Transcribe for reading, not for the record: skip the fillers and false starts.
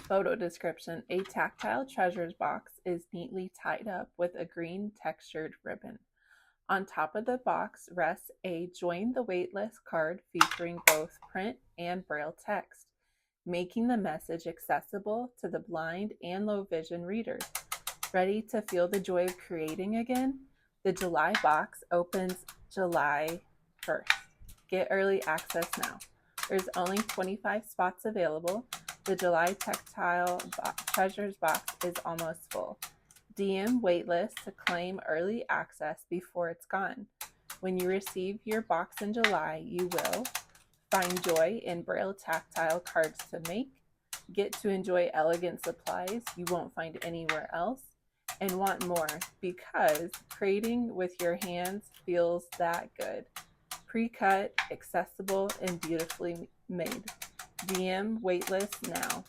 Photo description: a Tactile Treasures box is neatly tied up with a green textured ribbon. On top of the box rests a Join the Waitlist card featuring both print and Braille text, making the message accessible to the blind and low vision readers. Ready to feel the joy of creating again? The July box opens July 1st. Get early access now. There's only 25 spots available. The July Tactile Treasures box is almost full. DM Waitlist to claim early access before it's gone. When you receive your box in July, you will find joy in Braille tactile cards to make, get to enjoy elegant supplies you won't find anywhere else, and want more because creating with your hands feels that good. Pre-cut, accessible, and beautifully made. DM Waitlist now.